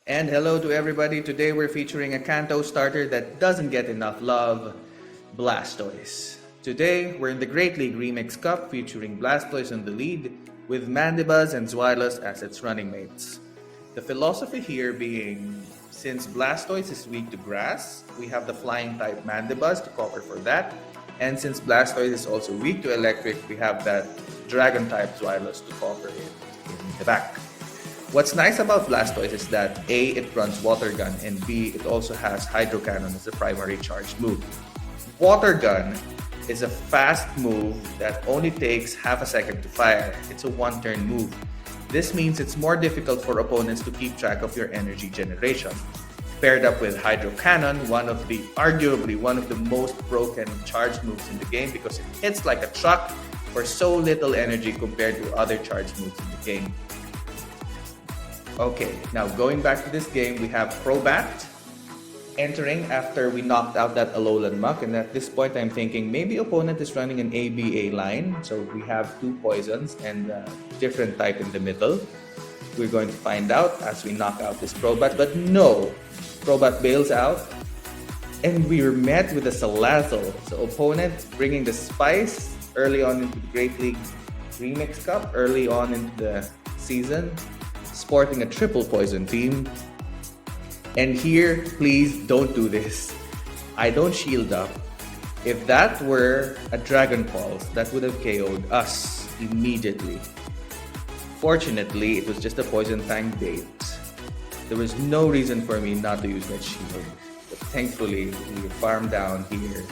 And hello to everybody. Today we're featuring a Kanto starter that doesn't get enough love, Blastoise. Today we're in the Great League Remix Cup featuring Blastoise in the lead with Mandibuzz and Zweilous as its running mates. The philosophy here being, since Blastoise is weak to grass, we have the flying type Mandibuzz to cover for that. And since Blastoise is also weak to electric, we have that dragon type Zweilous to cover it in the back. What's nice about Blastoise is that A, it runs Water Gun, and B, it also has Hydro Cannon as the primary charged move. Water Gun is a fast move that only takes half a second to fire. It's a one-turn move. This means it's more difficult for opponents to keep track of your energy generation. Paired up with Hydro Cannon, arguably one of the most broken charged moves in the game because it hits like a truck for so little energy compared to other charged moves in the game. Okay, now going back to this game, we have Crobat entering after we knocked out that Alolan Muck, and at this point I'm thinking maybe opponent is running an ABA line, so we have two poisons and a different type in the middle. We're going to find out as we knock out this Crobat, but no! Crobat bails out, and we were met with a Salazzle. So opponent bringing the spice early on into the Great League Remix Cup, early on into the season, sporting a triple poison team. And here, please don't do this. I don't shield up. If that were a Dragon Pulse, that would have KO'd us immediately. Fortunately, it was just a Poison Fang bait. There was no reason for me not to use that shield. But thankfully, we farm down here,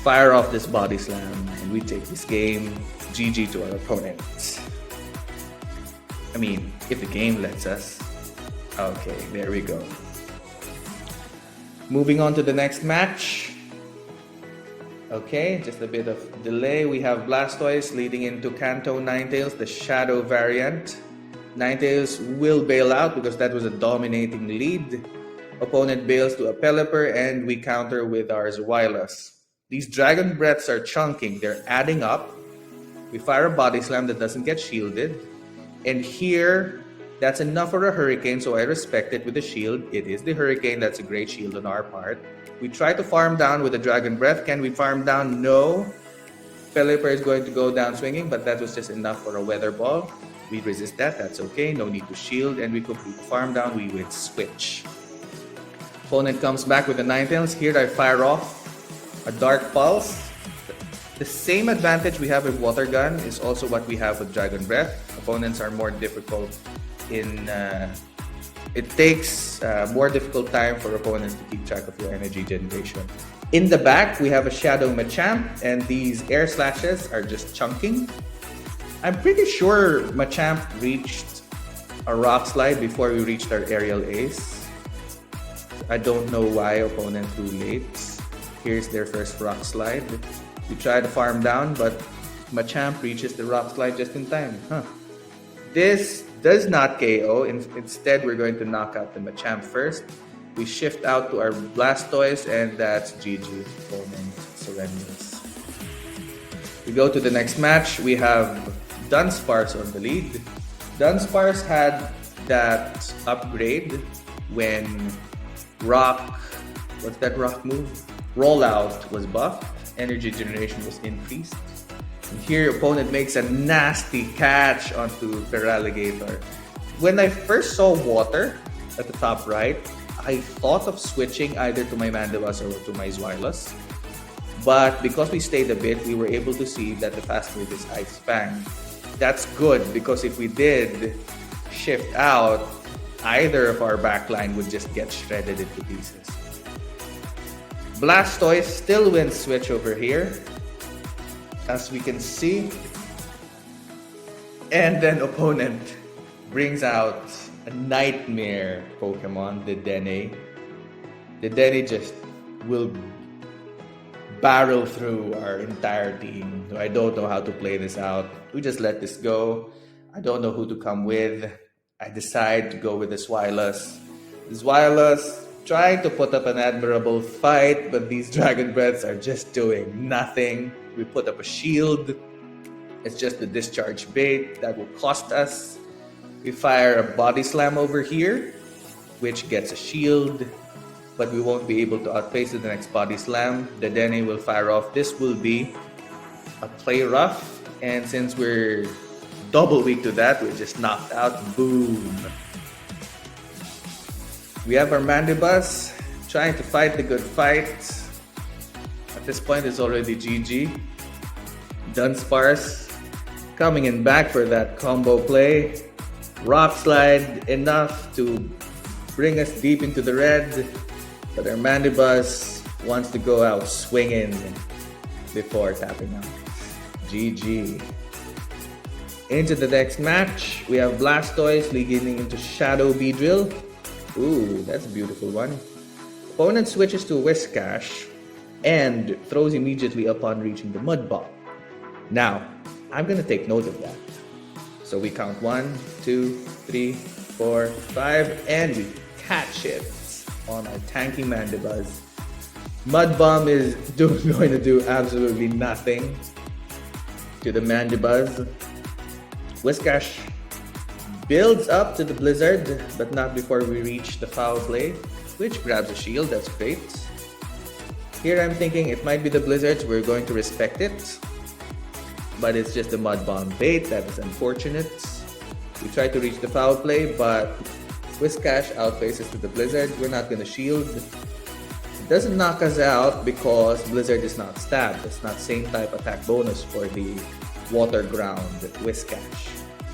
fire off this Body Slam, and we take this game. GG to our opponents. I mean, if the game lets us. Okay, there we go. Moving on to the next match. Okay, just a bit of delay. We have Blastoise leading into Kanto Ninetales, the Shadow variant. Ninetales will bail out because that was a dominating lead. Opponent bails to a Pelipper and we counter with our Zweilous. These Dragon Breaths are chunking, they're adding up. We fire a Body Slam that doesn't get shielded. And here, that's enough for a Hurricane, so I respect it with the shield. It is the Hurricane, that's a great shield on our part. We try to farm down with the Dragon Breath. Can we farm down? No. Pelipper is going to go down swinging, but that was just enough for a Weather Ball. We resist that, that's okay. No need to shield, and we complete the farm down. We would switch. Opponent comes back with the Ninetales. Here I fire off a Dark Pulse. The same advantage we have with Water Gun is also what we have with Dragon Breath. Opponents are more difficult in... it takes more difficult time for opponents to keep track of your energy generation. In the back, we have a Shadow Machamp, and these Air Slashes are just chunking. I'm pretty sure Machamp reached a Rock Slide before we reached our Aerial Ace. I don't know why opponent too late. Here's their first Rock Slide. We try to farm down, but Machamp reaches the Rock Slide just in time. This does not KO. Instead, we're going to knock out the Machamp first. We shift out to our Blastoise, and that's GG. Opponent surrenders. We go to the next match. We have Dunsparce on the lead. Dunsparce had that upgrade when what's that rock move? Rollout was buffed. Energy generation was increased. And here, opponent makes a nasty catch onto Feraligatr. When I first saw water at the top right, I thought of switching either to my Mandibuzz or to my Zweilous. But because we stayed a bit, we were able to see that the fast move is Ice Fang. That's good because if we did shift out, either of our backline would just get shredded into pieces. Blastoise still wins switch over here, as we can see. And then opponent brings out a nightmare Pokemon, the Dene. The Dene just will barrel through our entire team. I don't know how to play this out. We just let this go. I don't know who to come with. I decide to go with the Zweilous. Zweilous trying to put up an admirable fight, but these Dragon Breaths are just doing nothing. We put up a shield. It's just a discharge bait that will cost us. We fire a Body Slam over here. which gets a shield, but we won't be able to outpace the next body slam. The Dene will fire off. This will be a play rough, and since we're double weak to that, we're just knocked out. Boom. We have our Mandibus trying to fight the good fight. At this point, it's already GG. Dunsparce coming in back for that combo play. Rock slide enough to bring us deep into the red, but our Mandibus wants to go out swinging before tapping out. GG. Into the next match, we have Blastoise leading into Shadow Beedrill. Ooh, that's a beautiful one. Opponent switches to a Whiscash and throws immediately upon reaching the Mud Bomb. Now, I'm gonna take note of that. So we count 1, 2, 3, 4, 5, and we catch it on our tanky Mandibuzz. Mud Bomb is going to do absolutely nothing to the Mandibuzz. Whiscash builds up to the Blizzard, but not before we reach the Foul Play, which grabs a shield. That's great. Here I'm thinking it might be the Blizzards. We're going to respect it, but it's just the Mud Bomb bait. That is unfortunate. We try to reach the Foul Play, but Whiscash outpaces to the Blizzard. We're not going to shield. It doesn't knock us out because Blizzard is not stabbed. It's not same type attack bonus for the Water Ground Whiscash.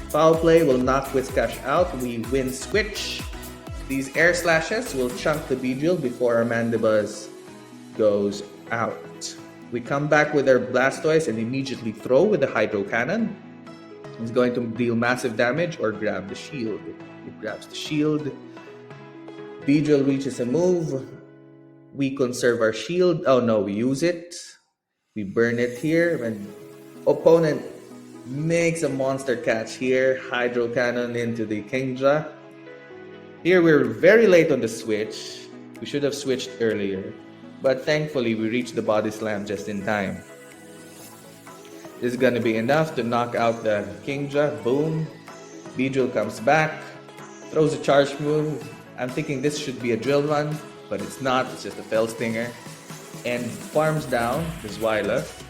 Foul Play will knock Whiscash out. We win switch. These air slashes will chunk the Beedrill before our Mandibuzz goes out. We come back with our Blastoise and immediately throw with the Hydro Cannon. It's going to deal massive damage or grab the shield. It grabs the shield. Beedrill reaches a move. We conserve our shield. Oh no, we use it. We burn it here. And opponent makes a monster catch here. Hydro Cannon into the Kingdra. Here we're very late on the switch. We should have switched earlier. But thankfully we reached the Body Slam just in time. This is gonna be enough to knock out the Kingdra. Boom. Beedrill comes back. Throws a charge move. I'm thinking this should be a drill run, but it's not. It's just a Fell Stinger. And farms down the Zweilous.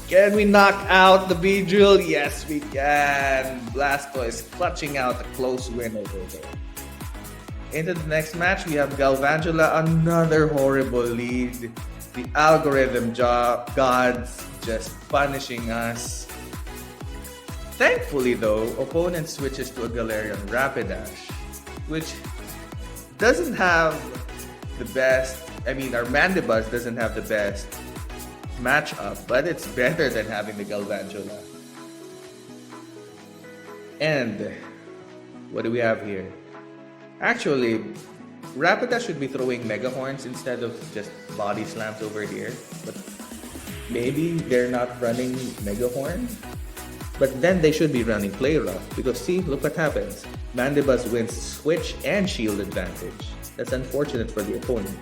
Can we knock out the Beedrill? Yes, we can. Blastoise clutching out a close win over there. Into the next match, we have Galvantula, another horrible lead. The algorithm gods just punishing us. Thankfully though, opponent switches to a Galarian Rapidash, which doesn't have the best, our Mandibuzz doesn't have the best matchup, but it's better than having the Galvantula. And what do we have here? Actually, Rapidash should be throwing Mega Horns instead of just Body Slams over here. But maybe they're not running Mega Horn. But then they should be running Play Rough. Because see, look what happens. Mandibuzz wins Switch and Shield advantage. That's unfortunate for the opponent.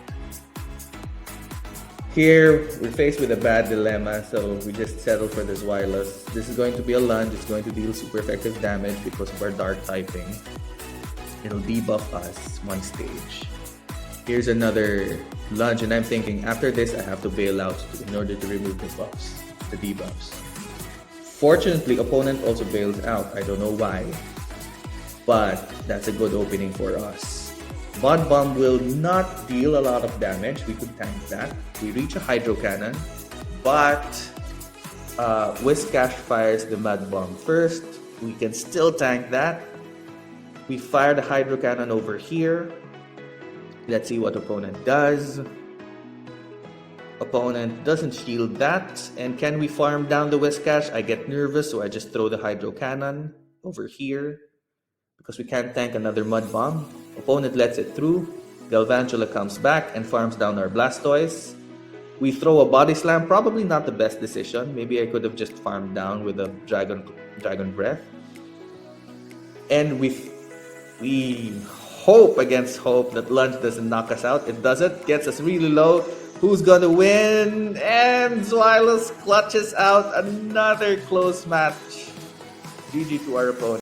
Here, we're faced with a bad dilemma, so we just settle for the Zweilous. This is going to be a lunge. It's going to deal super effective damage because of our Dark typing. It'll debuff us one stage. Here's another lunge, and I'm thinking after this I have to bail out in order to remove the buffs, the debuffs. Fortunately, opponent also bails out. I don't know why, but that's a good opening for us. Mud Bomb will not deal a lot of damage. We could tank that. We reach a Hydro Cannon, but Whiscash fires the Mud Bomb first. We can still tank that. We fire the Hydro Cannon over here. Let's see what opponent does. Opponent doesn't shield that. And can we farm down the Whiscash? I get nervous, so I just throw the Hydro Cannon over here because we can't tank another Mud Bomb. Opponent lets it through. Galvantula comes back and farms down our Blastoise. We throw a Body Slam, probably not the best decision. Maybe I could have just farmed down with a Dragon Breath. And we hope against hope that lunge doesn't knock us out. It doesn't. Gets us really low. Who's gonna win? And Zweilous clutches out another close match. GG to our opponent.